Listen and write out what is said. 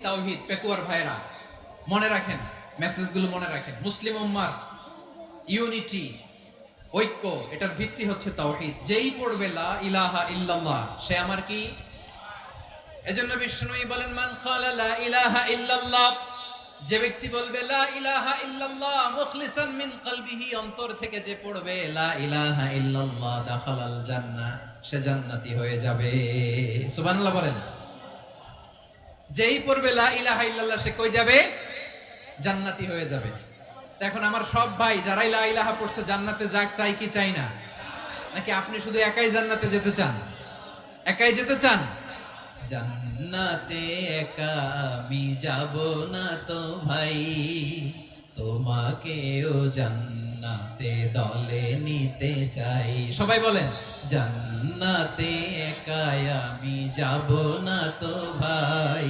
তাওহীদ পেকুয়ার ভাইরা মনে রাখেন, মেসেজগুলো মনে রাখেন। মুসলিম উম্মার ইউনিটি, ঐক্য, এটার ভিত্তি হচ্ছে তাওহীদ। যেই পড়বে লা ইলাহা ইল্লাল্লাহ সে আমার কি? এজন্য বিষ্ণুই বলেন, মান ক্বালা লা ইলাহা ইল্লাল্লাহ, যে ব্যক্তি বলবে লা ইলাহা ইল্লাল্লাহ মুখলিসান মিন কলবিহি, অন্তর থেকে যে পড়বে লা ইলাহা ইল্লাল্লাহ, দাখালাল জান্নাহ, সে জান্নাতি হয়ে যাবে। সুবহানাল্লাহ বলেন। যেই পড়বে লা ইলাহা ইল্লাল্লাহ সে কই যাবে? জান্নাতি হয়ে যাবে। এখন আমার সব ভাই যারাই লা ইলাহা পড়ছে জান্নাতে যাক, চাই কি চাই না? নাকি আপনি শুধু একাই জান্নাতে যেতে চান? একাই যেতে চান? জান্নাতে একা আমি যাব না তো ভাই, তোমাকেও জান্নাতে দলে নিতে চাই। সবাই বলেন, জান্নাতে একা আমি যাব না তো ভাই।